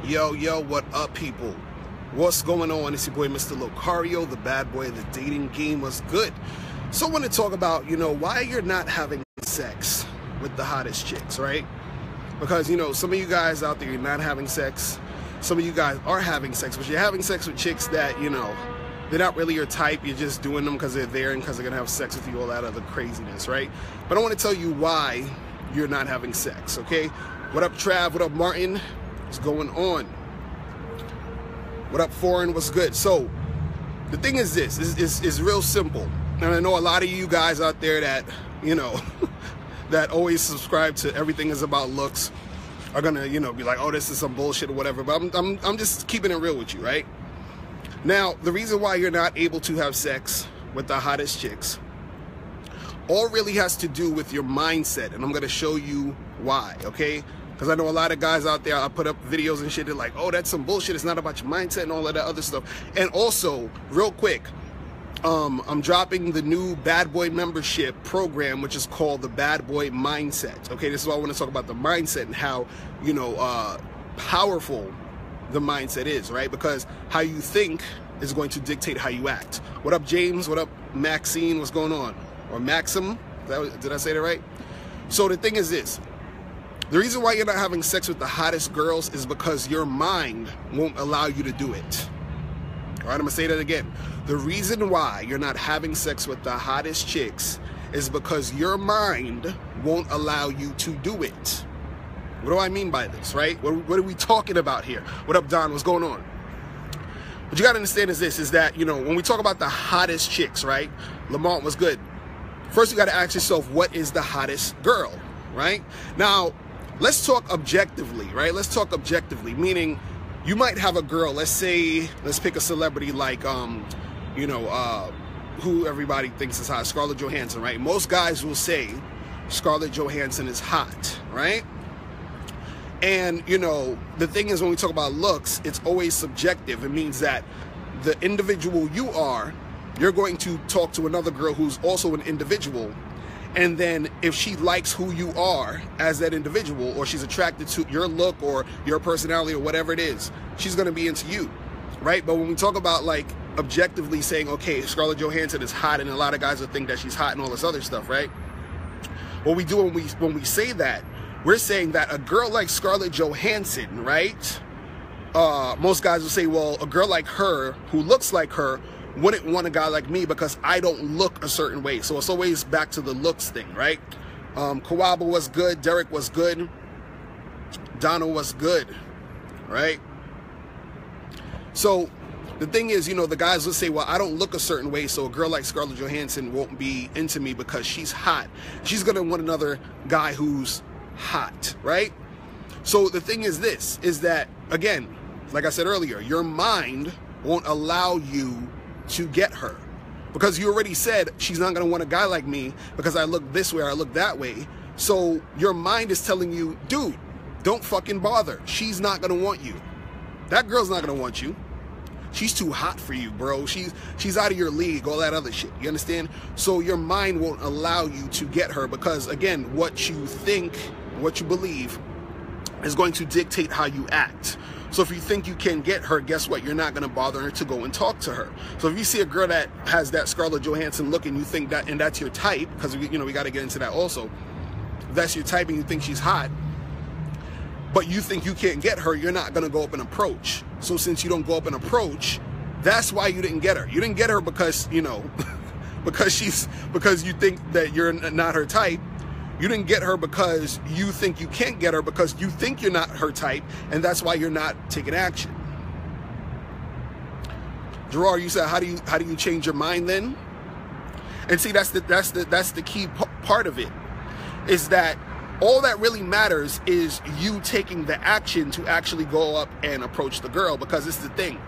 Yo, what up, people? What's going on? It's your boy, Mr. Locario, the bad boy of the dating game. Was good. So I want to talk about, why you're not having sex with the hottest chicks, right? Because, some of you guys out there, you're not having sex. Some of you guys are having sex, but you're having sex with chicks that, they're not really your type. You're just doing them because they're there and because they're going to have sex with you, all that other craziness, right? But I want to tell you why you're not having sex, okay? What up, Trav? What up, Martin? What's going on? What up, Foreign? What's good? So the thing is this, is real simple. And I know a lot of you guys out there that, that always subscribe to everything is about looks are gonna, be like, oh, this is some bullshit or whatever. But I'm just keeping it real with you, right? Now, the reason why you're not able to have sex with the hottest chicks all really has to do with your mindset, and I'm gonna show you why, okay? Because I know a lot of guys out there, I put up videos and shit, they're like, oh, that's some bullshit, it's not about your mindset and all of that other stuff. And also, real quick, I'm dropping the new Bad Boy membership program, which is called the Bad Boy Mindset. Okay, this is why I want to talk about the mindset and how, powerful the mindset is, right? Because how you think is going to dictate how you act. What up, James? What up, Maxine? What's going on? Or Maxim? Did I say that right? So the thing is this. The reason why you're not having sex with the hottest girls is because your mind won't allow you to do it. All right, I'm gonna say that again. The reason why you're not having sex with the hottest chicks is because your mind won't allow you to do it. What do I mean by this, right? What are we talking about here? What up, Don? What's going on? What you gotta understand is this, is that, when we talk about the hottest chicks, right? Lamont was good. First, you gotta ask yourself, what is the hottest girl, right? Now, let's talk objectively, right? Let's talk objectively, meaning you might have a girl, let's pick a celebrity like, who everybody thinks is hot, Scarlett Johansson, right? Most guys will say Scarlett Johansson is hot, right? And, the thing is, when we talk about looks, it's always subjective. It means that the individual you are, you're going to talk to another girl who's also an individual. And then if she likes who you are as that individual, or she's attracted to your look or your personality or whatever it is, she's going to be into you, right? But when we talk about, like, objectively saying, okay, Scarlett Johansson is hot, and a lot of guys will think that she's hot and all this other stuff, right? What we do when we say that, we're saying that a girl like Scarlett Johansson, right? Most guys will say, well, a girl like her who looks like her wouldn't want a guy like me because I don't look a certain way. So it's always back to the looks thing, right? Kawaba was good. Derek was good. Donna was good, right? So the thing is, the guys will say, well, I don't look a certain way, so a girl like Scarlett Johansson won't be into me because she's hot. She's going to want another guy who's hot, right? So the thing is this, is that, again, like I said earlier, your mind won't allow you to get her, because you already said she's not going to want a guy like me because I look this way or I look that way. So your mind is telling you, dude, don't fucking bother. She's not going to want you. That girl's not going to want you. She's too hot for you, bro. She's out of your league, all that other shit. You understand? So your mind won't allow you to get her because, again, what you think, what you believe is going to dictate how you act. So if you think you can get her, guess what? You're not going to bother her to go and talk to her. So if you see a girl that has that Scarlett Johansson look and you think that, and that's your type, because we got to get into that also. If that's your type and you think she's hot, but you think you can't get her, you're not going to go up and approach. So since you don't go up and approach, that's why you didn't get her. You didn't get her because, because you think that you're not her type. You didn't get her because you think you can't get her because you think you're not her type, and that's why you're not taking action. Gerard, you said, how do you change your mind then? And see, that's the key part of it, is that all that really matters is you taking the action to actually go up and approach the girl, because it's the thing.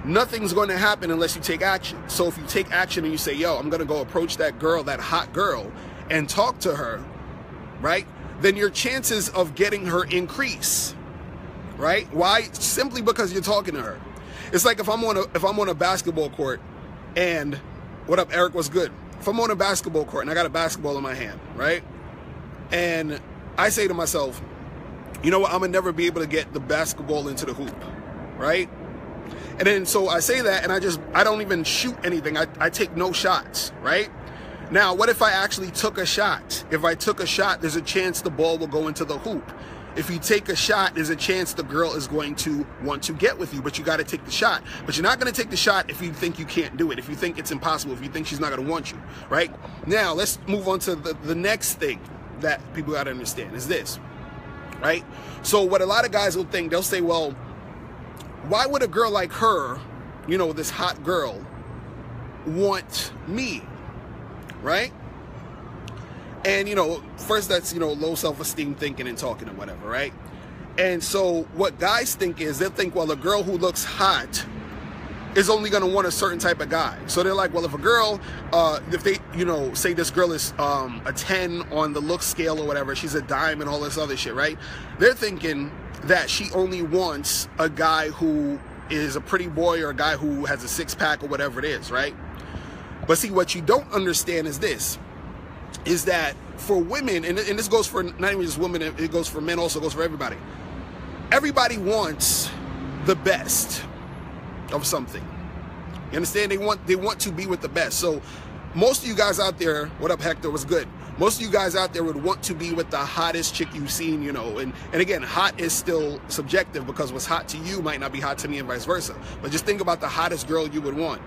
Nothing's going to happen unless you take action. So if you take action and you say, yo, I'm going to go approach that girl, that hot girl, and talk to her, right? Then your chances of getting her increase, right? Why? Simply because you're talking to her. It's like if I'm on a basketball court and, what up, Eric, what's good? If I'm on a basketball court and I got a basketball in my hand, right? And I say to myself, you know what, I'm gonna never be able to get the basketball into the hoop, right? And then so I say that, and I don't even shoot anything. I take no shots, right? Now, what if I actually took a shot? If I took a shot, there's a chance the ball will go into the hoop. If you take a shot, there's a chance the girl is going to want to get with you, but you got to take the shot. But you're not going to take the shot if you think you can't do it, if you think it's impossible, if you think she's not going to want you, right? Now, let's move on to the next thing that people got to understand is this, right? So what a lot of guys will think, they'll say, well, why would a girl like her, you know, this hot girl, want me, right? And, you know, first that's, you know, low self-esteem thinking and talking and whatever, right? And so what guys think is they'll think, well, a girl who looks hot is only going to want a certain type of guy. So they're like, well, if a girl, if they, you know, say this girl is a 10 on the look scale or whatever, she's a dime and all this other shit, right? They're thinking that she only wants a guy who is a pretty boy or a guy who has a six-pack or whatever it is, right? But see, what you don't understand is this, is that for women, and this goes for not even just women, it goes for men also, goes for everybody. Everybody wants the best of something. You understand? They want to be with the best. So most of you guys out there, what up, Hector? What's good? Most of you guys out there would want to be with the hottest chick you've seen, you know, and again, hot is still subjective because what's hot to you might not be hot to me and vice versa. But just think about the hottest girl you would want.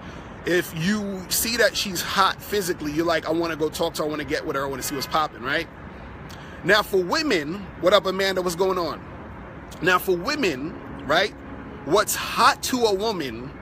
If you see that she's hot physically, you're like, I want to go talk to her, I want to get with her, I want to see what's popping, right? Now for women, what up, Amanda? What's going on? Now for women, right, what's hot to a woman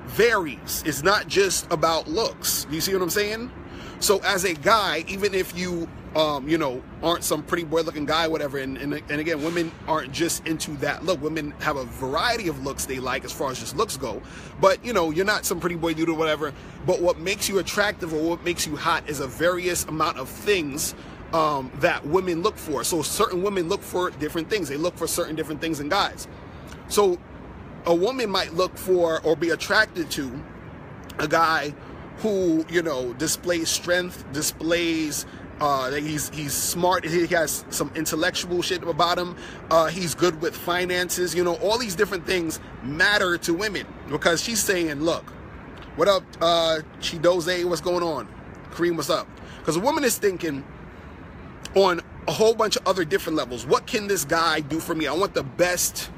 varies. It's not just about looks. Do you see what I'm saying? So as a guy, even if you, you know, aren't some pretty boy looking guy, whatever, and again, women aren't just into that look. Women have a variety of looks they like as far as just looks go. But, you know, you're not some pretty boy dude or whatever. But what makes you attractive or what makes you hot is a various amount of things that women look for. So certain women look for different things. They look for certain different things in guys. So a woman might look for or be attracted to a guy who, you know, displays strength, displays he's smart, he has some intellectual shit about him, he's good with finances, you know, all these different things matter to women because she's saying, look, what up, Chidoze, what's going on? Kareem, what's up? Because a woman is thinking on a whole bunch of other different levels. What can this guy do for me? I want the best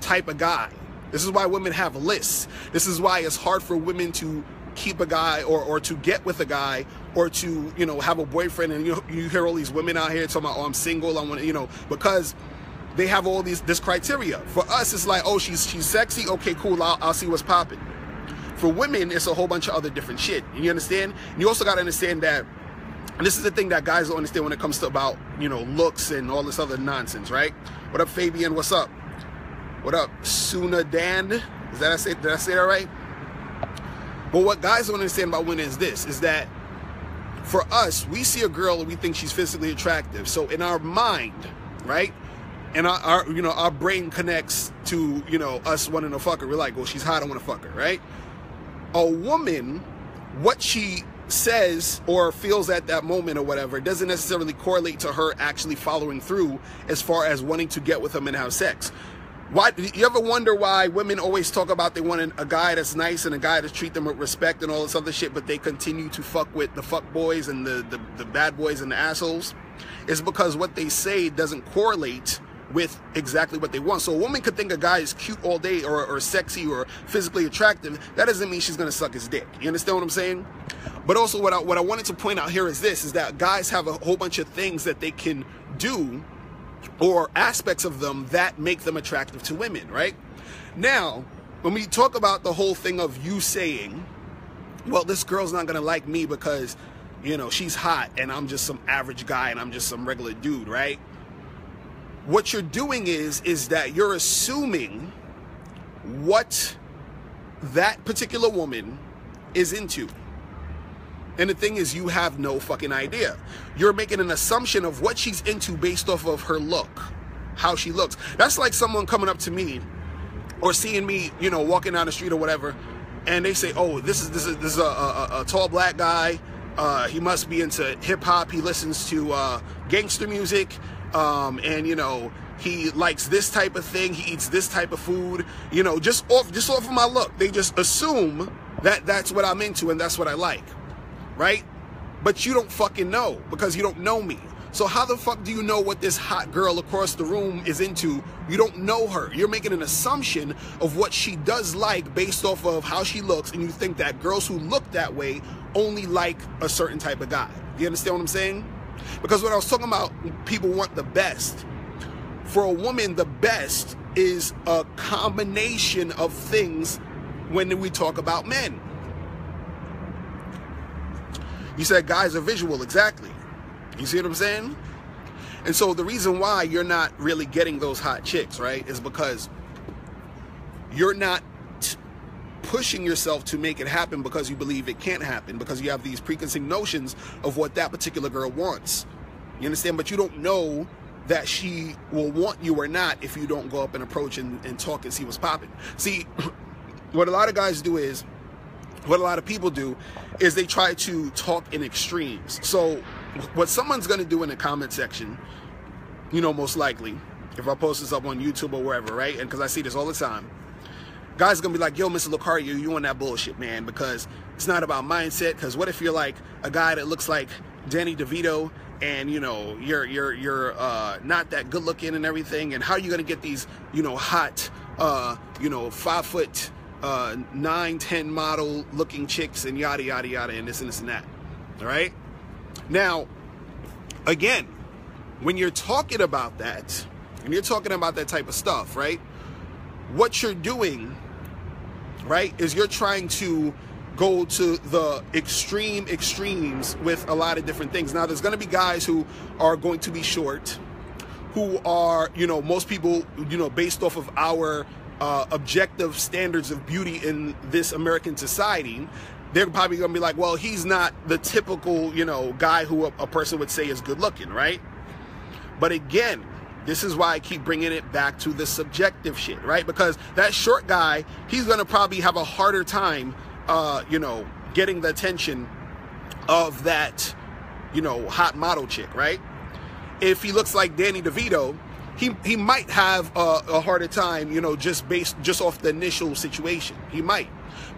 type of guy. This is why women have lists. This is why it's hard for women to keep a guy or to get with a guy or to, you know, have a boyfriend. And you hear all these women out here talking about, oh, I'm single, I want to, you know, because they have all this criteria. For us, it's like, oh, she's sexy, okay, cool, I'll see what's popping. For women, it's a whole bunch of other different shit. You understand? And you also got to understand that, and this is the thing that guys don't understand when it comes to about, you know, looks and all this other nonsense, right? What up, Fabian? What's up? What up, Suna Dan? Did I say that right? But what guys don't understand about women is this, is that for us, we see a girl and we think she's physically attractive. So in our mind, right, and our you know, our brain connects to, you know, us wanting to fuck her. We're like, well, she's hot, I want to fuck her, right? A woman, what she says or feels at that moment or whatever doesn't necessarily correlate to her actually following through as far as wanting to get with them and have sex. Why, you ever wonder why women always talk about they want a guy that's nice and a guy to treat them with respect and all this other shit, but they continue to fuck with the fuck boys and the bad boys and the assholes? It's because what they say doesn't correlate with exactly what they want. So a woman could think a guy is cute all day or sexy or physically attractive. That doesn't mean she's going to suck his dick. You understand what I'm saying? But also what I wanted to point out here is this, is that guys have a whole bunch of things that they can do or aspects of them that make them attractive to women, right? Now, when we talk about the whole thing of you saying, well, this girl's not going to like me because, you know, she's hot and I'm just some average guy and I'm just some regular dude, right? What you're doing is that you're assuming what that particular woman is into. And the thing is, you have no fucking idea. You're making an assumption of what she's into based off of her look, how she looks. That's like someone coming up to me or seeing me, you know, walking down the street or whatever, and they say, oh, this is a tall black guy. He must be into hip hop. He listens to gangster music. And, you know, he likes this type of thing, he eats this type of food, you know, just off of my look. They just assume that that's what I'm into and that's what I like, right? But you don't fucking know, because you don't know me. So how the fuck do you know what this hot girl across the room is into? You don't know her. You're making an assumption of what she does like based off of how she looks, and you think that girls who look that way only like a certain type of guy. You understand what I'm saying? Because when I was talking about people want the best, for a woman, the best is a combination of things when we talk about men. You said guys are visual, exactly. You see what I'm saying? And so the reason why you're not really getting those hot chicks, right, is because you're not pushing yourself to make it happen because you believe it can't happen, because you have these preconceived notions of what that particular girl wants. You understand? But you don't know that she will want you or not if you don't go up and approach and talk and see what's popping. See, what a lot of guys do is, what a lot of people do is they try to talk in extremes. So what someone's going to do in the comment section, you know, most likely, if I post this up on YouTube or wherever, right? And because I see this all the time, guys are going to be like, yo, Mr. Lucario, you on that bullshit, man, because it's not about mindset. Because what if you're like a guy that looks like Danny DeVito, and you know you're not that good looking and everything, and how are you going to get these, you know, hot 5'9", 10 model looking chicks and yada yada yada and this and that? All right, now again, when you're talking about that, and you're talking about that type of stuff, right, what you're doing, right, is you're trying to go to the extremes with a lot of different things. Now, there's going to be guys who are going to be short, who are, you know, most people, you know, based off of our objective standards of beauty in this American society, they're probably going to be like, well, he's not the typical, you know, guy who a person would say is good looking, right? But again, this is why I keep bringing it back to the subjective shit, right? Because that short guy, he's going to probably have a harder time you know, getting the attention of that, you know, hot model chick, right? If he looks like Danny DeVito, he might have a harder time, you know, just off the initial situation. He might,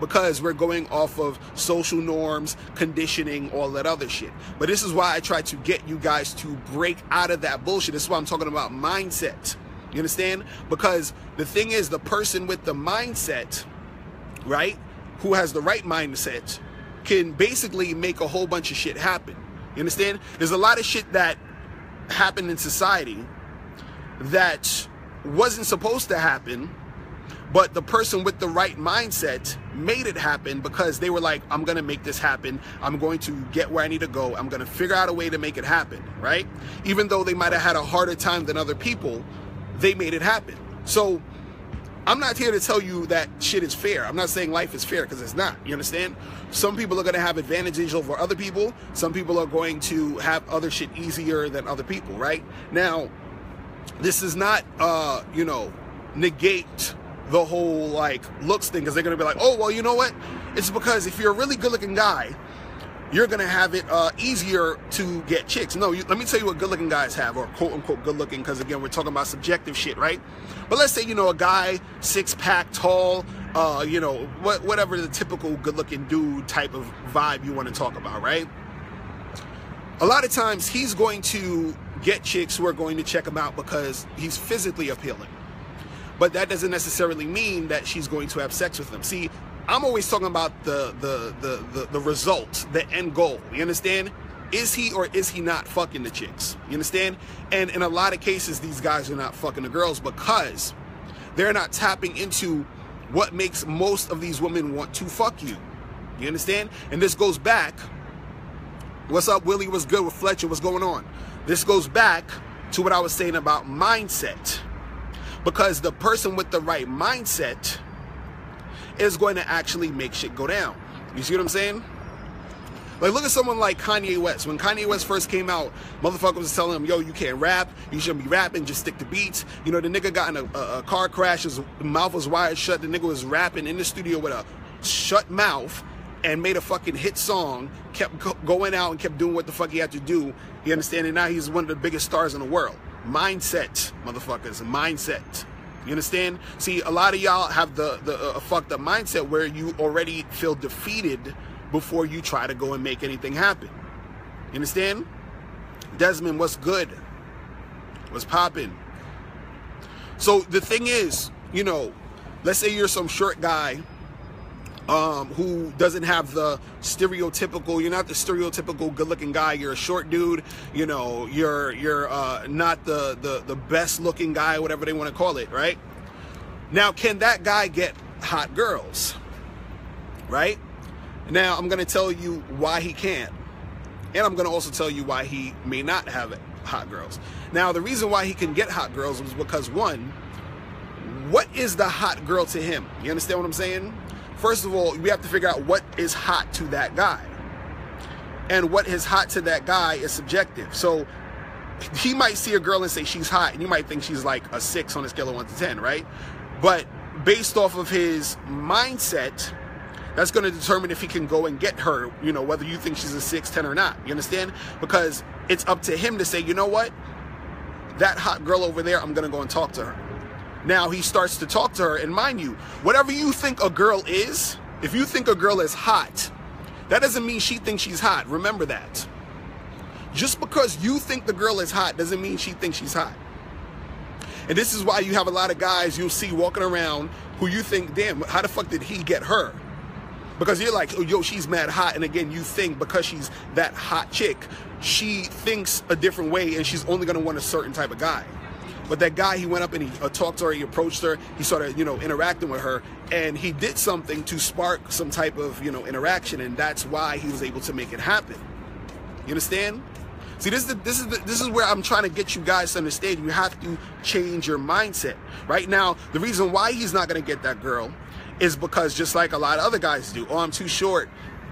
because we're going off of social norms, conditioning, all that other shit. But this is why I try to get you guys to break out of that bullshit. This is why I'm talking about mindset. You understand? Because the thing is, the person with the mindset, right, who has the right mindset, can basically make a whole bunch of shit happen. You understand? There's a lot of shit that happened in society that wasn't supposed to happen, but the person with the right mindset made it happen because they were like, I'm going to make this happen. I'm going to get where I need to go. I'm going to figure out a way to make it happen, right? Even though they might have had a harder time than other people, they made it happen. So I'm not here to tell you that shit is fair. I'm not saying life is fair, because it's not. You understand? Some people are going to have advantages over other people. Some people are going to have other shit easier than other people, right? Now, this is not, you know, negate the whole, like, looks thing, because they're going to be like, oh, well, you know what? It's because if you're a really good-looking guy, you're going to have it easier to get chicks. No, let me tell you what good-looking guys have, or quote-unquote good-looking, because, again, we're talking about subjective shit, right? But let's say, you know, a guy, six-pack, tall, you know, whatever the typical good-looking dude type of vibe you want to talk about, right? A lot of times, he's going to get chicks who are going to check him out because he's physically appealing. But that doesn't necessarily mean that she's going to have sex with him. See, I'm always talking about the result, the end goal. You understand? Is he or is he not fucking the chicks? You understand? And in a lot of cases, these guys are not fucking the girls because they're not tapping into what makes most of these women want to fuck you. You understand? And this goes back. What's up, Willie? What's good with Fletcher? What's going on? This goes back to what I was saying about mindset. Because the person with the right mindset is going to actually make shit go down. You see what I'm saying? Like, look at someone like Kanye West. When Kanye West first came out, motherfuckers was telling him, yo, you can't rap. You shouldn't be rapping. Just stick to beats. You know, the nigga got in a car crash. His mouth was wired shut. The nigga was rapping in the studio with a shut mouth and made a fucking hit song, kept going out and kept doing what the fuck he had to do. You understand? And now he's one of the biggest stars in the world. Mindset, motherfuckers. Mindset. You understand? See, a lot of y'all have the fucked up mindset where you already feel defeated before you try to go and make anything happen. You understand? Desmond, what's good? What's popping? So the thing is, you know, let's say you're some short guy who doesn't have the stereotypical, you're not the stereotypical good-looking guy, you're a short dude, you know, you're not the best-looking guy, whatever they want to call it, right? Now, can that guy get hot girls, right? Now, I'm going to tell you why he can't, and I'm going to also tell you why he may not have hot girls. Now, the reason why he can get hot girls is because, one, what is the hot girl to him? You understand what I'm saying? First of all, we have to figure out what is hot to that guy. And what is hot to that guy is subjective. So he might see a girl and say she's hot, and you might think she's like a 6 on a scale of 1 to 10, right? But based off of his mindset, that's going to determine if he can go and get her, you know, whether you think she's a 6, 10 or not. You understand? Because it's up to him to say, you know what? That hot girl over there, I'm going to go and talk to her. Now he starts to talk to her, and mind you, whatever you think a girl is, if you think a girl is hot, that doesn't mean she thinks she's hot. Remember that. Just because you think the girl is hot doesn't mean she thinks she's hot. And this is why you have a lot of guys you'll see walking around who you think, damn, how the fuck did he get her? Because you're like, oh, yo, she's mad hot. And again, you think because she's that hot chick, she thinks a different way and she's only going to want a certain type of guy. But that guy, he went up and he talked to her, he approached her, he started, you know, interacting with her, and he did something to spark some type of, you know, interaction, and that's why he was able to make it happen. You understand? See, this is where I'm trying to get you guys to understand. You have to change your mindset. Right now, the reason why he's not going to get that girl is because just like a lot of other guys do, oh, I'm too short.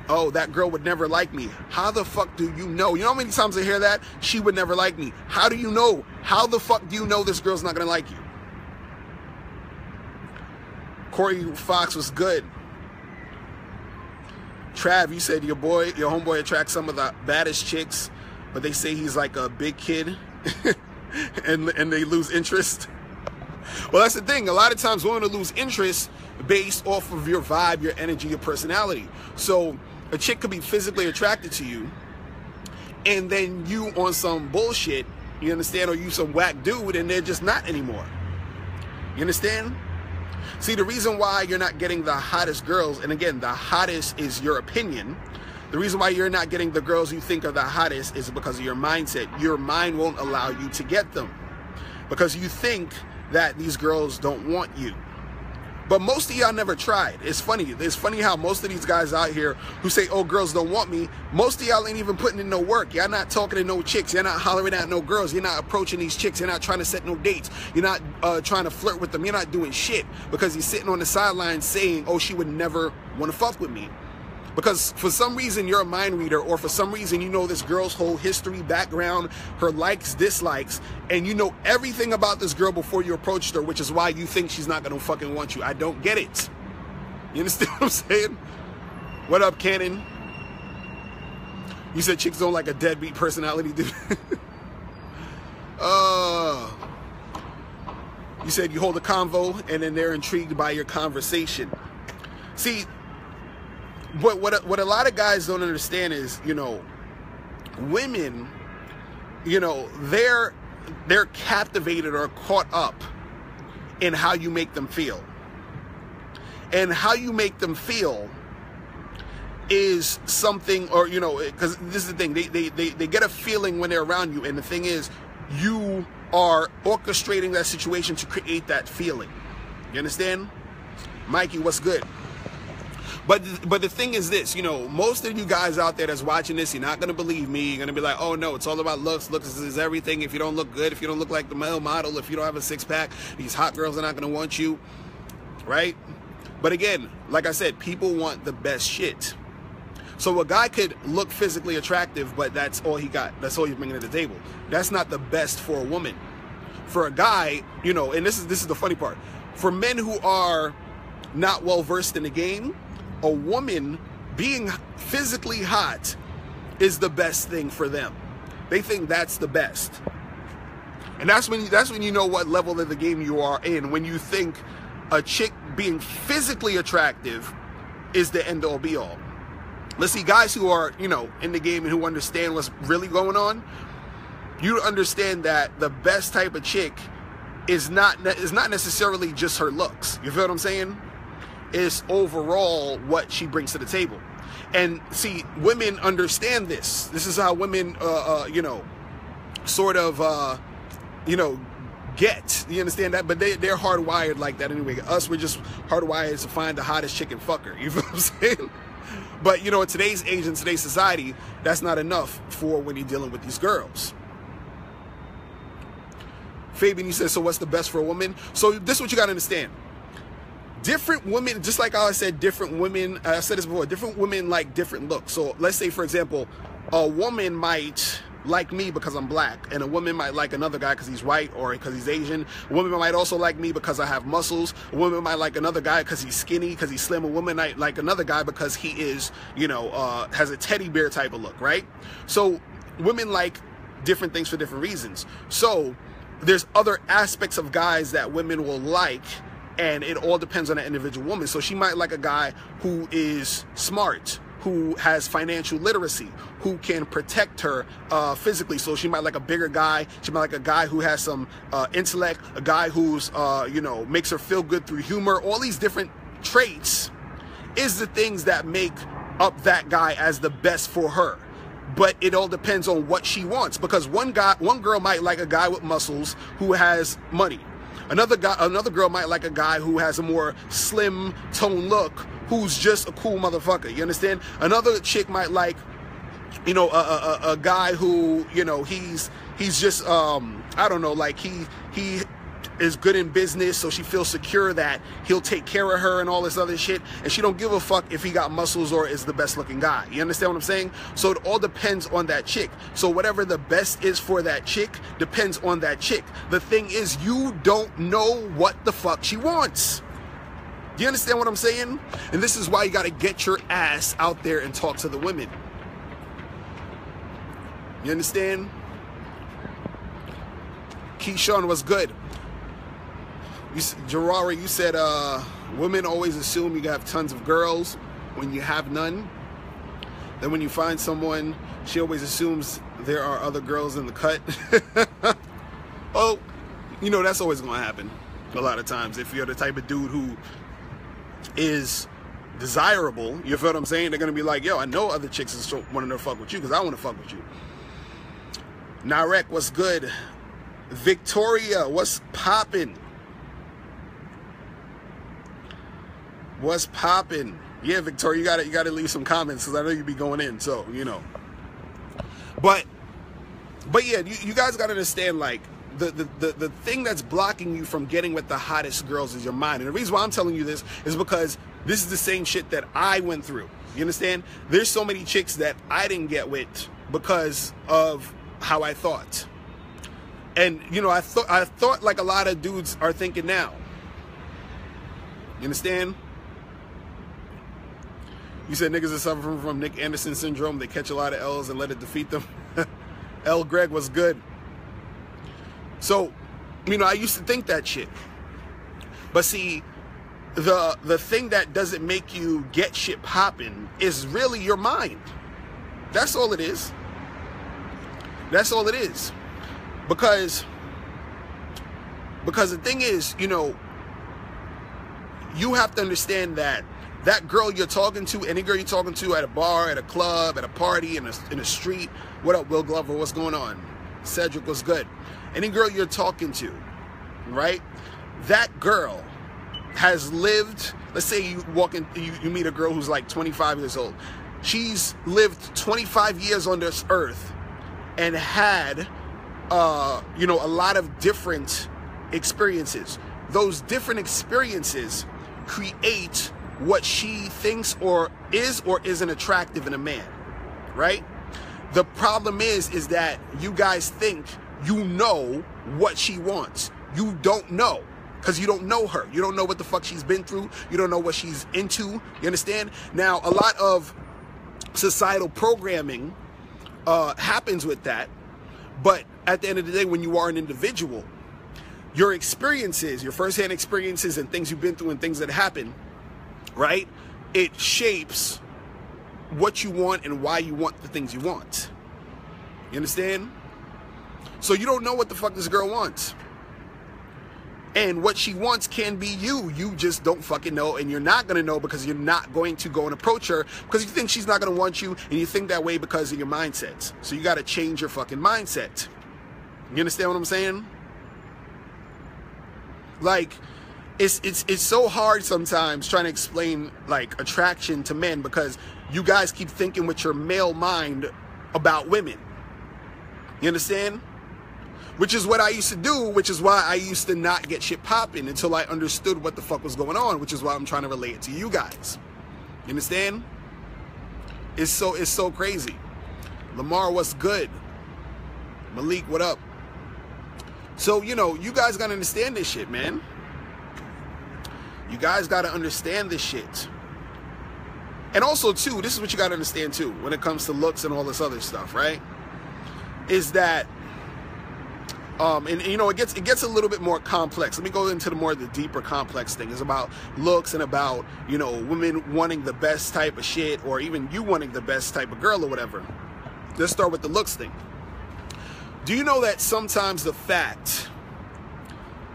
Oh, that girl would never like me. How the fuck do you know? You know how many times I hear that? She would never like me. How do you know? How the fuck do you know this girl's not gonna like you? Corey Fox was good. Trav, you said your homeboy attracts some of the baddest chicks, but they say he's like a big kid and they lose interest. Well, that's the thing. A lot of times women will lose interest based off of your vibe, your energy, your personality. So a chick could be physically attracted to you, and then you on some bullshit, you understand, or you some whack dude, and they're just not anymore. You understand? See, the reason why you're not getting the hottest girls, and again, the hottest is your opinion. The reason why you're not getting the girls you think are the hottest is because of your mindset. Your mind won't allow you to get them because you think that these girls don't want you. But most of y'all never tried. It's funny. It's funny how most of these guys out here who say, oh, girls don't want me, most of y'all ain't even putting in no work. Y'all not talking to no chicks. You're not hollering at no girls. You're not approaching these chicks. You're not trying to set no dates. You're not trying to flirt with them. You're not doing shit because you're sitting on the sidelines saying, oh, she would never want to fuck with me. Because for some reason you're a mind reader, or for some reason you know this girl's whole history, background, her likes, dislikes, and you know everything about this girl before you approached her, which is why you think she's not gonna fucking want you. I don't get it. You understand what I'm saying? What up, Cannon? You said chicks don't like a deadbeat personality, dude. You said you hold a convo and then they're intrigued by your conversation. See, what a lot of guys don't understand is, you know, women, you know, they're captivated or caught up in how you make them feel. And how you make them feel is something, or, you know, because this is the thing, they get a feeling when they're around you, and the thing is, you are orchestrating that situation to create that feeling. You understand? Mikey, what's good? But the thing is this, you know, most of you guys out there that's watching this, you're not going to believe me. You're going to be like, oh, no, it's all about looks. Looks is everything. If you don't look good, if you don't look like the male model, if you don't have a six-pack, these hot girls are not going to want you, right? But again, like I said, people want the best shit. So a guy could look physically attractive, but that's all he got. That's all he's bringing to the table. That's not the best for a woman. For a guy, you know, and this is the funny part. For men who are not well-versed in the game, a woman being physically hot is the best thing for them. They think that's the best. And that's when you know what level of the game you are in, when you think a chick being physically attractive is the end all be all. Let's see, guys who are, you know, in the game and who understand what's really going on, you understand that the best type of chick is not necessarily just her looks. You feel what I'm saying? It's overall what she brings to the table. And see, women understand this. This is how women, you know, sort of, you know, get. You understand that? But they're hardwired like that anyway. Us, we're just hardwired to find the hottest chick and fuck her. You feel what I'm saying? But, you know, in today's age, in today's society, that's not enough for when you're dealing with these girls. Fabian, you said, so what's the best for a woman? So this is what you got to understand. Different women, just like I said, different women, I said this before, different women like different looks. So let's say, for example, a woman might like me because I'm black, and a woman might like another guy because he's white or because he's Asian. A woman might also like me because I have muscles. A woman might like another guy because he's skinny, because he's slim. A woman might like another guy because he is, you know, has a teddy bear type of look, right? So women like different things for different reasons. So there's other aspects of guys that women will like, and it all depends on that individual woman. So she might like a guy who is smart, who has financial literacy, who can protect her physically. So she might like a bigger guy. She might like a guy who has some intellect, a guy who's, you know, makes her feel good through humor. All these different traits is the things that make up that guy as the best for her. But it all depends on what she wants, because one girl might like a guy with muscles who has money. Another girl might like a guy who has a more slim tone look, who's just a cool motherfucker. You understand? Another chick might like, you know, a guy who, you know, he's just I don't know, like he is good in business, so she feels secure that he'll take care of her and all this other shit, and she don't give a fuck if he got muscles or is the best looking guy. You understand what I'm saying? So it all depends on that chick. So whatever the best is for that chick depends on that chick. The thing is, you don't know what the fuck she wants. Do you understand what I'm saying? And this is why you got to get your ass out there and talk to the women. You understand? Keyshawn was good. Gerari, you said women always assume you have tons of girls when you have none. Then when you find someone, she always assumes there are other girls in the cut. Oh, you know, that's always going to happen a lot of times. If you're the type of dude who is desirable, you feel what I'm saying? They're going to be like, yo, I know other chicks is wanting to fuck with you because I want to fuck with you. Narek, what's good? Victoria, what's poppin'? What's poppin'? Yeah, Victoria, you gotta leave some comments because I know you be going in, so you know. But yeah, you guys gotta understand, like, the thing that's blocking you from getting with the hottest girls is your mind. And the reason why I'm telling you this is because this is the same shit that I went through. You understand? There's so many chicks that I didn't get with because of how I thought. And you know, I thought like a lot of dudes are thinking now. You understand? You said niggas are suffering from Nick Anderson syndrome. They catch a lot of L's and let it defeat them. L. Greg was good. So, you know, I used to think that shit. But see, the thing that doesn't make you get shit popping is really your mind. That's all it is. That's all it is. Because the thing is, you know, you have to understand that that girl you're talking to, any girl you're talking to at a bar, at a club, at a party, in a street. What up, Will Glover? What's going on? Cedric was good. Any girl you're talking to, right? That girl has lived, let's say you walk in, you meet a girl who's like 25 years old. She's lived 25 years on this earth and had, you know, a lot of different experiences. Those different experiences create what she thinks or isn't attractive in a man, right? The problem is that you guys think you know what she wants. You don't know, because you don't know her. You don't know what the fuck she's been through. You don't know what she's into. You understand? Now, a lot of societal programming happens with that, But at the end of the day, when you are an individual, your experiences, your firsthand experiences and things you've been through and things that happen, right? It shapes what you want and why you want the things you want. You understand? So you don't know what the fuck this girl wants. And what she wants can be you. You just don't fucking know, and you're not going to know because you're not going to go and approach her because you think she's not going to want you, and you think that way because of your mindsets. So you got to change your fucking mindset. You understand what I'm saying? Like, it's so hard sometimes trying to explain, like, attraction to men because you guys keep thinking with your male mind about women. You understand? Which is what I used to do, which is why I used to not get shit popping until I understood what the fuck was going on, which is why I'm trying to relate it to you guys. You understand? It's so crazy. Lamar, what's good? Malik, what up? So, you know, you guys gotta understand this shit, man. You guys gotta understand this shit. And also, too, this is what you gotta understand, too, when it comes to looks and all this other stuff, right? Is that and you know, it gets a little bit more complex. Let me go into the deeper complex thing. It's about looks and about, you know, women wanting the best type of shit, or even you wanting the best type of girl or whatever. Let's start with the looks thing. Do you know that sometimes the fact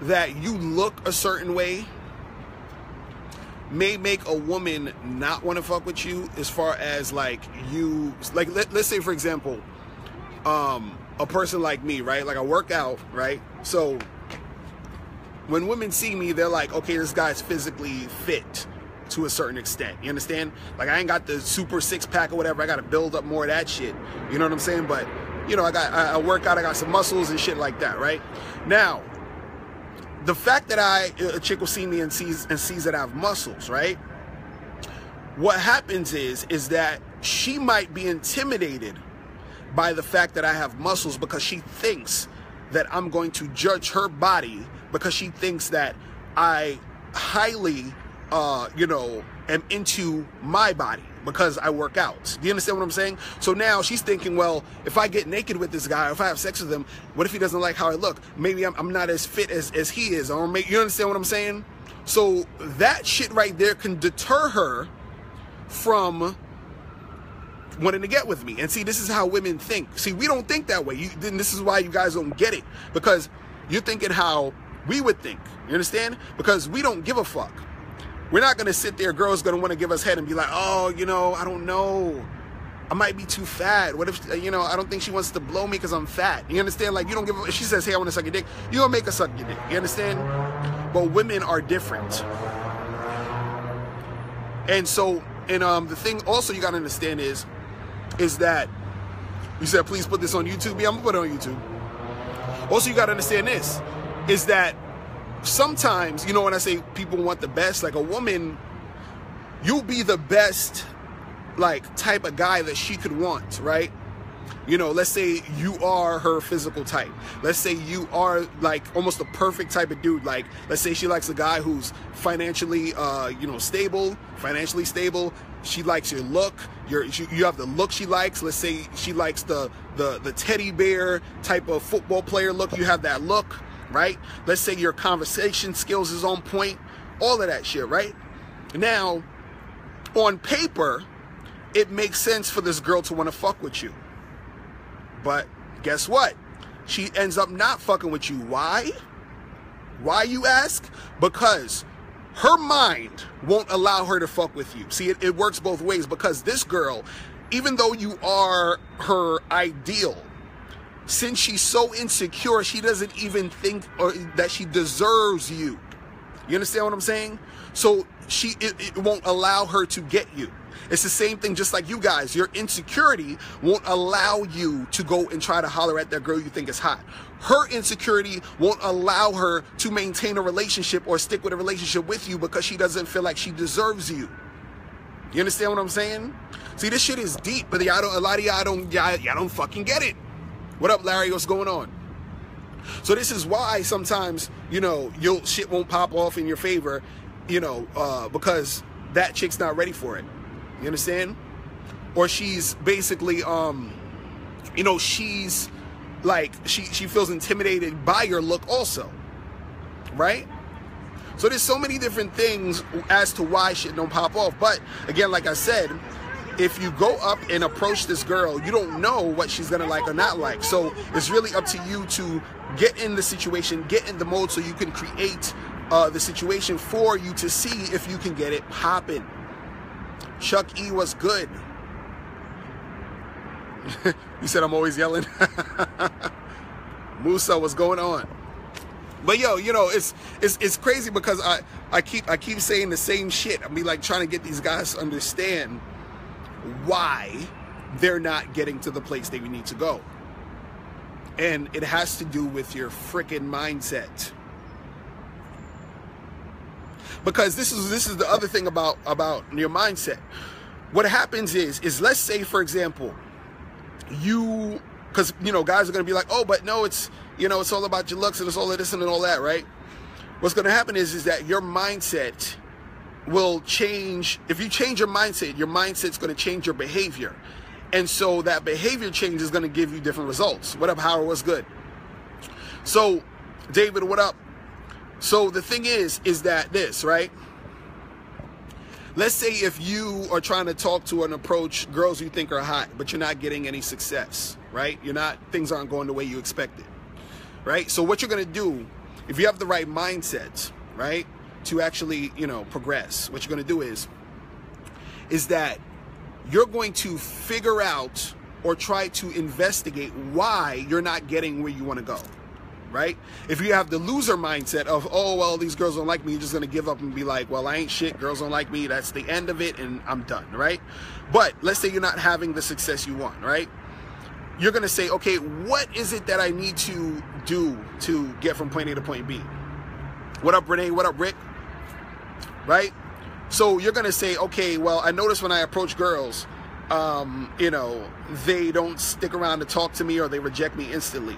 that you look a certain way may make a woman not want to fuck with you, as far as like you, like let's say for example, a person like me, right? Like I work out, right? So when women see me, they're like, okay, this guy's physically fit to a certain extent. You understand? Like I ain't got the super six pack or whatever. I got to build up more of that shit. You know what I'm saying? But you know, I work out, I got some muscles and shit like that, right? Now, the fact that a chick will see me and sees that I have muscles, right? What happens is that she might be intimidated by the fact that I have muscles because she thinks that I'm going to judge her body because she thinks that I highly, you know, am into my body because I work out. Do you understand what I'm saying? So now she's thinking, well, if I get naked with this guy, or if I have sex with him, what if he doesn't like how I look? Maybe I'm not as fit as he is, or maybe, you understand what I'm saying? So that shit right there can deter her from wanting to get with me. And see, this is how women think. See, we don't think that way. Then this is why you guys don't get it, because you're thinking how we would think. You understand? Because we don't give a fuck. We're not going to sit there, girls going to want to give us head and be like, oh, you know, I don't know, I might be too fat. What if, you know, I don't think she wants to blow me because I'm fat. You understand? Like, you don't give a, if she says, hey, I want to suck your dick, you're going to make her suck your dick. You understand? But women are different. And so, and the thing also you got to understand is that, you said, please put this on YouTube. Yeah, I'm going to put it on YouTube. Also, you got to understand this, is that sometimes, you know, when I say people want the best, like a woman, you'll be the best, like, type of guy that she could want, right? You know, let's say you are her physical type. Let's say you are, like, almost the perfect type of dude. Like, let's say she likes a guy who's financially, you know, financially stable. She likes your look. You have the look she likes. Let's say she likes the teddy bear type of football player look. You have that look, right? Let's say your conversation skills is on point. All of that shit, right? Now, on paper, it makes sense for this girl to want to fuck with you. But guess what? She ends up not fucking with you. Why? Why, you ask? Because her mind won't allow her to fuck with you. See, it works both ways, because this girl, even though you are her ideal, since she's so insecure, she doesn't even think that she deserves you. You understand what I'm saying? So it won't allow her to get you. It's the same thing, just like you guys. Your insecurity won't allow you to go and try to holler at that girl you think is hot. Her insecurity won't allow her to maintain a relationship or stick with a relationship with you because she doesn't feel like she deserves you. You understand what I'm saying? See, this shit is deep, but a lot of y'all don't fucking get it. What up, Larry? What's going on? So this is why sometimes, you know, shit won't pop off in your favor, you know, because that chick's not ready for it. You understand? Or she's basically, you know, she's like she feels intimidated by your look also, right? So there's so many different things as to why shit don't pop off. But again, like I said, if you go up and approach this girl, you don't know what she's gonna like or not like. So it's really up to you to get in the situation, get in the mode, so you can create the situation for you to see if you can get it popping. Chuck E was good. You said I'm always yelling. Musa, what's going on? But yo, you know, it's crazy because I keep saying the same shit. I mean, like, trying to get these guys to understand why they're not getting to the place they need to go. And it has to do with your freaking mindset. Because this is the other thing about your mindset. What happens is let's say, for example, because you know, guys are going to be like, oh, but no, it's, you know, it's all about your looks and it's all of this and all that, right? What's going to happen is that your mindset will change. If you change your mindset's going to change your behavior. And so that behavior change is going to give you different results. What up, Howard? What's good? So, David, what up? So the thing is that this, right? Let's say if you are trying to talk to and approach girls you think are hot, but you're not getting any success, right? Things aren't going the way you expected, right? So what you're going to do, if you have the right mindset, right, to actually, you know, progress, what you're going to do is that you're going to figure out or try to investigate why you're not getting where you want to go, right? If you have the loser mindset of, oh, well, these girls don't like me, you're just going to give up and be like, well, I ain't shit, girls don't like me, that's the end of it, and I'm done, right? But let's say you're not having the success you want, right? You're going to say, okay, what is it that I need to do to get from point A to point B? What up, Renee? What up, Rick? Right? So you're going to say, okay, well, I notice when I approach girls, you know, they don't stick around to talk to me, or they reject me instantly.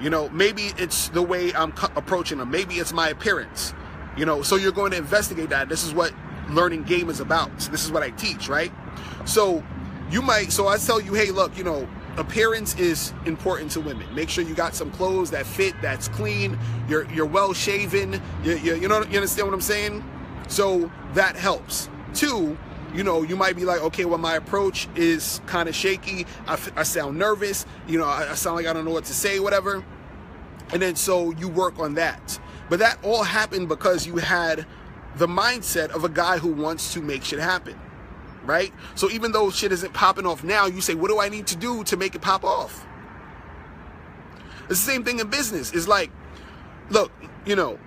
You know, maybe it's the way I'm approaching them. Maybe it's my appearance. You know, so you're going to investigate that. This is what learning game is about. So this is what I teach, right? So I tell you, hey, look, you know, appearance is important to women. Make sure you got some clothes that fit, that's clean, you're well shaven, you know, you understand what I'm saying? So that helps. 2, you know, you might be like, okay, well, my approach is kind of shaky. I sound nervous. You know, I sound like I don't know what to say, whatever. And then so you work on that. But that all happened because you had the mindset of a guy who wants to make shit happen, right? So even though shit isn't popping off now, you say, what do I need to do to make it pop off? It's the same thing in business. It's like, look, you know,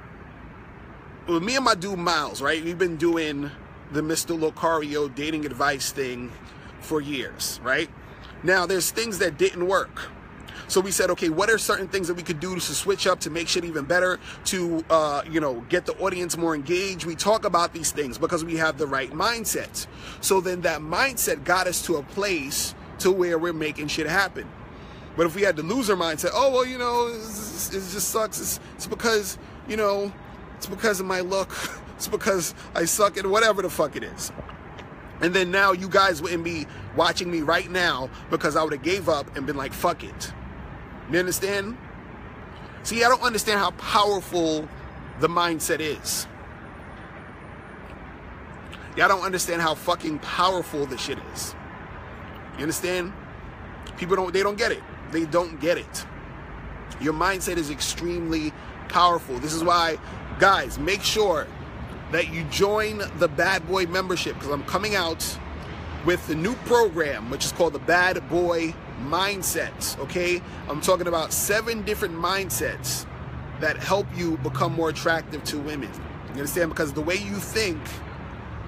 with me and my dude Miles, right? We've been doing the Mr. Locario dating advice thing for years, right? Now, there's things that didn't work. So we said, okay, what are certain things that we could do to switch up, to make shit even better, to, you know, get the audience more engaged? We talk about these things because we have the right mindset. So then that mindset got us to a place to where we're making shit happen. But if we had the loser mindset, oh, well, you know, it just sucks. It's because, you know, it's because of my look. It's because I suck at whatever the fuck it is. And then now you guys wouldn't be watching me right now because I would have gave up and been like, fuck it. You understand? See, I don't understand how powerful the mindset is. Yeah, I don't understand how fucking powerful this shit is. You understand? People don't get it. They don't get it. Your mindset is extremely powerful. This is why, guys, make sure that you join the Bad Boy membership, because I'm coming out with the new program, which is called the Bad Boy Mindset, okay? I'm talking about 7 different mindsets that help you become more attractive to women. You understand? Because the way you think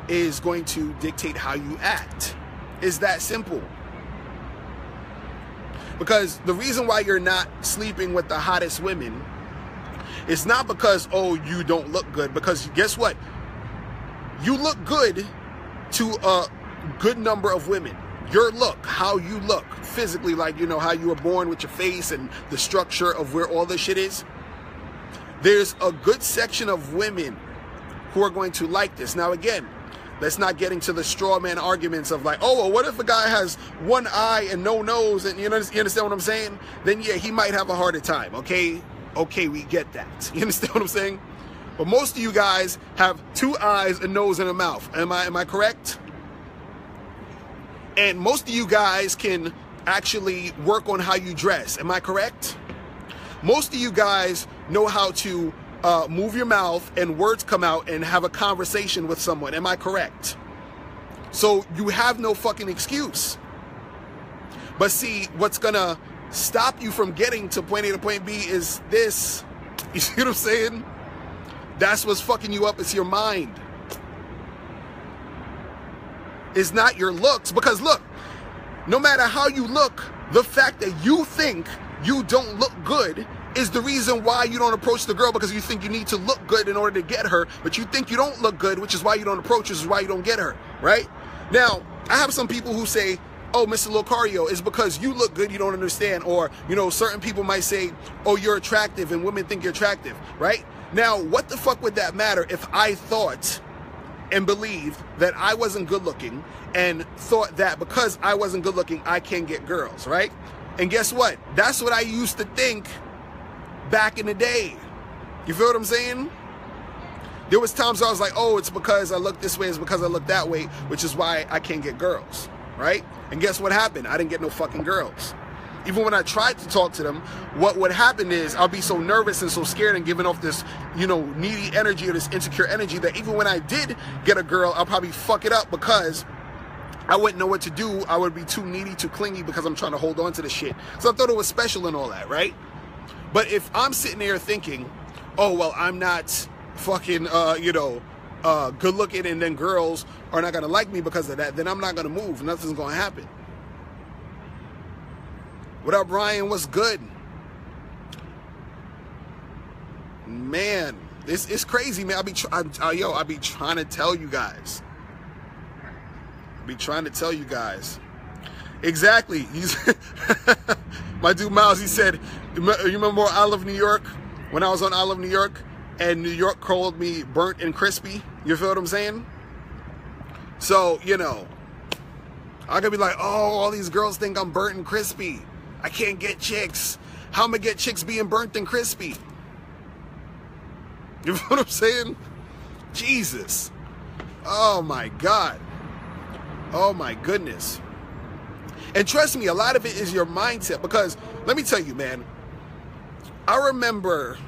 is going to dictate how you act. It's that simple. Because the reason why you're not sleeping with the hottest women is not because, oh, you don't look good. Because guess what? You look good to a good number of women. Your look, how you look physically, like, you know, how you were born with your face and the structure of where all this shit is. There's a good section of women who are going to like this. Now, again, Let's not get into the straw man arguments of like, oh, well, what if a guy has one eye and no nose, and you understand what I'm saying? Then yeah, he might have a harder time, okay? Okay, we get that. You understand what I'm saying? But most of you guys have 2 eyes, a nose, and a mouth. Am I correct? And most of you guys can actually work on how you dress. Am I correct? Most of you guys know how to move your mouth and words come out and have a conversation with someone. Am I correct? So you have no fucking excuse. But see, what's gonna stop you from getting to point A to point B is this. You see what I'm saying? That's what's fucking you up. It's your mind. It's not your looks. Because look, no matter how you look, the fact that you think you don't look good is the reason why you don't approach the girl, because you think you need to look good in order to get her, but you think you don't look good, which is why you don't approach, which is why you don't get her, right? Now, I have some people who say, oh, Mr. Locario, it's because you look good, you don't understand. Or, you know, certain people might say, oh, you're attractive, and women think you're attractive, right? Now, what the fuck would that matter if I thought and believed that I wasn't good looking and thought that because I wasn't good looking, I can't get girls, right? And guess what? That's what I used to think back in the day. You feel what I'm saying? There was times where I was like, oh, it's because I look this way, it's because I look that way, which is why I can't get girls, right? And guess what happened? I didn't get no fucking girls. Even when I tried to talk to them, what would happen is I'll be so nervous and so scared and giving off this, you know, needy energy or this insecure energy that even when I did get a girl, I'll probably fuck it up because I wouldn't know what to do. I would be too needy, too clingy because I'm trying to hold on to the shit. So I thought it was special and all that, right? But if I'm sitting there thinking, oh, well, I'm not fucking, good looking, and then girls are not going to like me because of that, then I'm not going to move. Nothing's going to happen. What up, Ryan? What's good? Man, it's crazy, man. I be trying to tell you guys. Exactly. My dude Miles, he said, you remember I Love New York? When I was on I Love New York and New York called me burnt and crispy. You feel what I'm saying? So, you know, I could be like, oh, all these girls think I'm burnt and crispy. I can't get chicks. How am I gonna get chicks being burnt and crispy? You feel what I'm saying? Jesus. Oh my God. Oh my goodness. And trust me, a lot of it is your mindset, because let me tell you, man, I remember,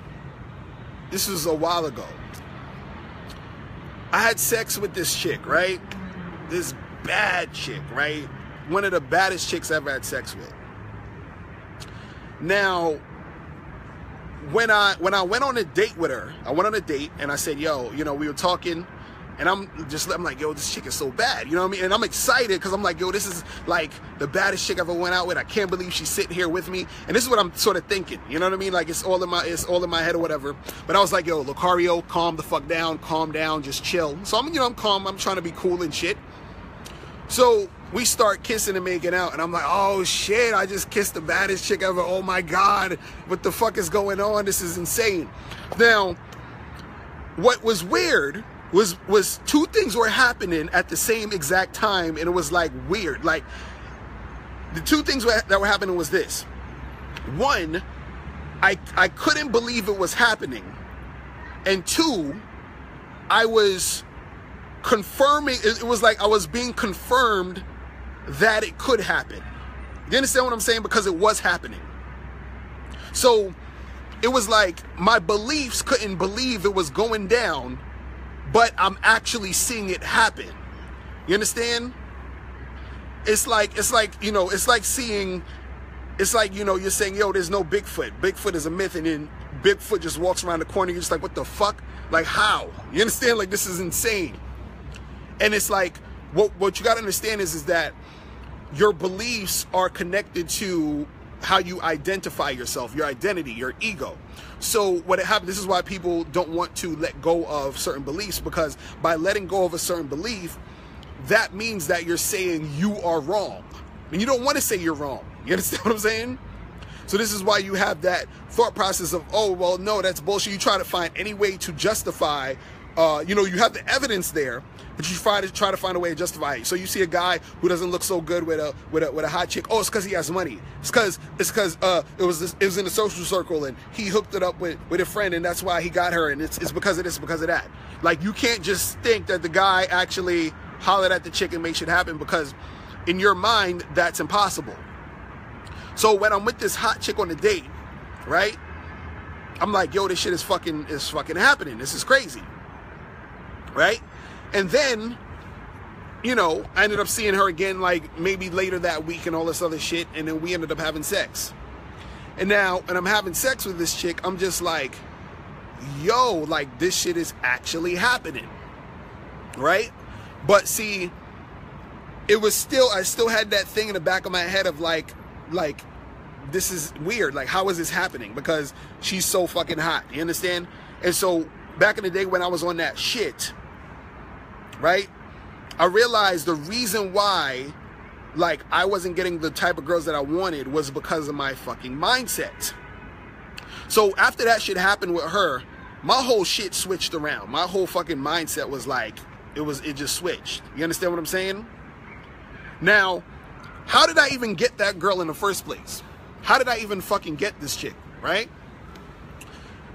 this was a while ago, I had sex with this chick, right? This bad chick, right? One of the baddest chicks I ever had sex with. Now, when I went on a date with her, I went on a date and I said, yo, you know, we were talking, and I'm like, yo, this chick is so bad, you know what I mean? And I'm excited because I'm like, yo, this is like the baddest chick I ever went out with. I can't believe she's sitting here with me. And this is what I'm sort of thinking, you know what I mean? Like it's all in my head or whatever. But I was like, yo, Locario, calm the fuck down, calm down, just chill. So I'm calm. I'm trying to be cool and shit. So we start kissing and making out, and I'm like, oh shit, I just kissed the baddest chick ever. Oh my God, what the fuck is going on? This is insane. Now, what was weird was 2 things were happening at the same exact time, and it was like weird. Like the 2 things that were happening was this. One, I couldn't believe it was happening, and 2, I was confirming. It was like I was being confirmed that it could happen. You understand what I'm saying? Because it was happening. So it was like my beliefs couldn't believe it was going down, but I'm actually seeing it happen. You understand? It's like, you know, it's like seeing, it's like, you know, you're saying, yo, there's no Bigfoot. Bigfoot is a myth, and then Bigfoot just walks around the corner. You're just like, what the fuck? Like, how? You understand? Like, this is insane. And it's like, what you got to understand is that your beliefs are connected to how you identify yourself, your identity, your ego. So what happens, this is why people don't want to let go of certain beliefs, because by letting go of a certain belief, that means that you're saying you are wrong. And you don't want to say you're wrong. You understand what I'm saying? So this is why you have that thought process of, oh, well, no, that's bullshit. You try to find any way to justify you know, you have the evidence there, but you try to find a way to justify it. So you see a guy who doesn't look so good with a hot chick. Oh, it's because he has money. It's because it was in a social circle and he hooked it up with a friend and that's why he got her. And it's because of this, because of that. Like, you can't just think that the guy actually hollered at the chick and made shit happen, because in your mind that's impossible. So when I'm with this hot chick on a date, right? I'm like, yo, this shit is fucking happening. This is crazy. Right? And then, you know, I ended up seeing her again, like, maybe later that week and all this other shit. And then we ended up having sex. And now, when I'm having sex with this chick, I'm just like, yo, like, this shit is actually happening. Right? But see, it was still, I still had that thing in the back of my head of like, this is weird. Like, how is this happening? Because she's so fucking hot. You understand? And so back in the day when I was on that shit, right, I realized the reason why, like, I wasn't getting the type of girls that I wanted was because of my fucking mindset. So after that shit happened with her, my whole shit switched around. My whole fucking mindset was like, it just switched. You understand what I'm saying? Now, how did I even get that girl in the first place? How did I even fucking get this chick, right?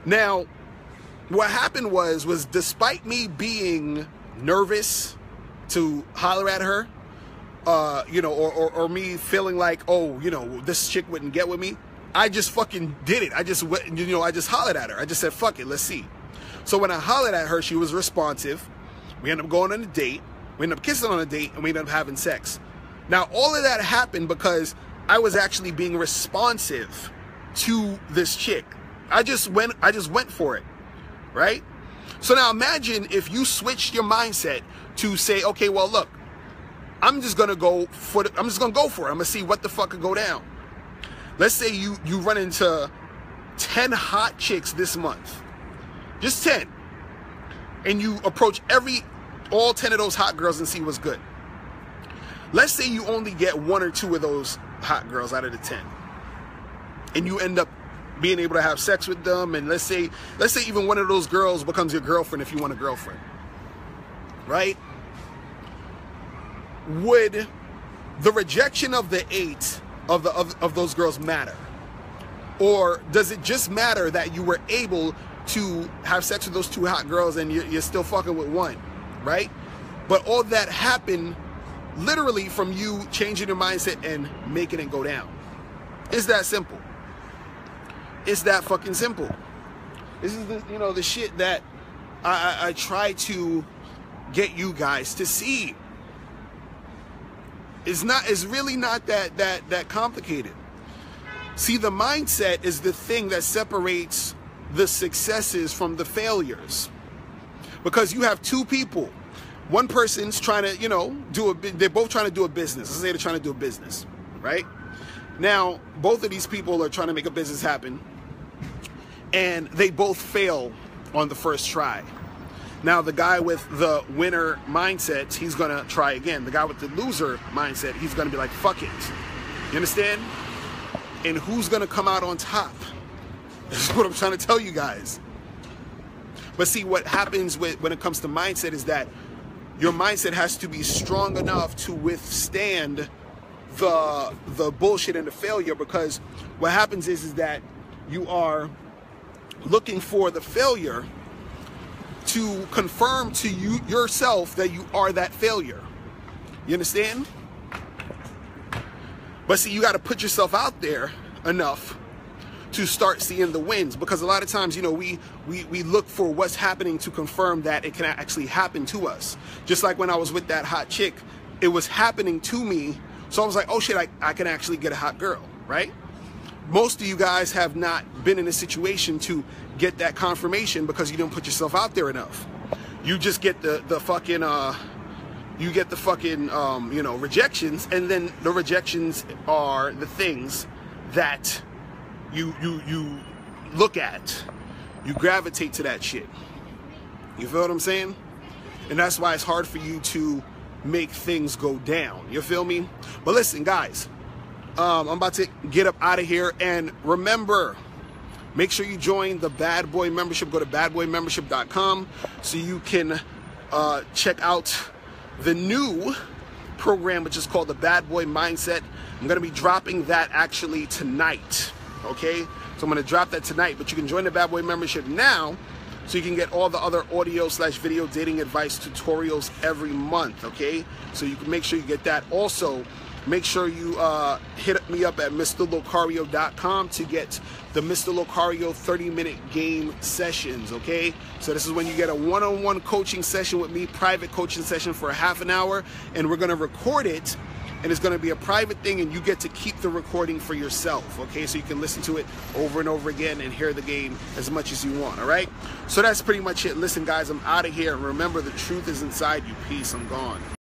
Now, what happened was despite me being nervous to holler at her, you know, or me feeling like, oh, you know, this chick wouldn't get with me, I just fucking did it. I just went, you know, I just hollered at her. I just said, fuck it, let's see. So when I hollered at her, she was responsive. We ended up going on a date. We ended up kissing on a date, and we ended up having sex. Now, all of that happened because I was actually being responsive to this chick. I just went for it, right? So now imagine if you switched your mindset to say, okay, well, look, I'm just gonna go for it. I'm gonna see what the fuck could go down. Let's say you run into 10 hot chicks this month, just 10, and you approach all 10 of those hot girls and see what's good. Let's say you only get 1 or 2 of those hot girls out of the 10, and you end up being able to have sex with them, and let's say even one of those girls becomes your girlfriend if you want a girlfriend, right? Would the rejection of the 8 of those girls matter? Or does it just matter that you were able to have sex with those 2 hot girls and you're still fucking with 1, right? But all that happened literally from you changing your mindset and making it go down. It's that simple. It's that fucking simple. This is the, you know, the shit that I try to get you guys to see. It's really not that complicated. See, the mindset is the thing that separates the successes from the failures. Because you have 2 people. One person's trying to, you know, they're both trying to do a business. Let's say they're trying to do a business, right? Now, both of these people are trying to make a business happen, and they both fail on the first try. Now, the guy with the winner mindset, he's going to try again. The guy with the loser mindset, he's going to be like, fuck it. You understand? And who's going to come out on top? This is what I'm trying to tell you guys. But see, what happens when it comes to mindset is that your mindset has to be strong enough to withstand the bullshit and the failure, because what happens is that you are looking for the failure to confirm to yourself that you are that failure. You understand? But see, you got to put yourself out there enough to start seeing the wins, because a lot of times, you know, we look for what's happening to confirm that it can actually happen to us. Just like when I was with that hot chick, it was happening to me, so I was like, oh shit, I can actually get a hot girl, right? Most of you guys have not been in a situation to get that confirmation because you didn't put yourself out there enough. You just get the fucking you know, rejections, and then the rejections are the things that you look at. You gravitate to that shit. You feel what I'm saying? And that's why it's hard for you to make things go down. You feel me? But listen, guys, I'm about to get up out of here, and remember, Make sure you join the Bad Boy membership. Go to badboymembership.com so you can check out the new program, which is called the Bad Boy Mindset. I'm going to be dropping that actually tonight, okay? So I'm going to drop that tonight, but you can join the Bad Boy membership now so you can get all the other audio/video dating advice tutorials every month, okay? So you can make sure you get that. Also, make sure you hit me up at MrLocario.com to get the Mr. Locario 30-minute game sessions, okay? So this is when you get a one-on-one coaching session with me, private coaching session for a half an hour, and we're going to record it, and it's going to be a private thing, and you get to keep the recording for yourself, okay? So you can listen to it over and over again and hear the game as much as you want, all right? So that's pretty much it. Listen, guys, I'm out of here. Remember, the truth is inside you. Peace. I'm gone.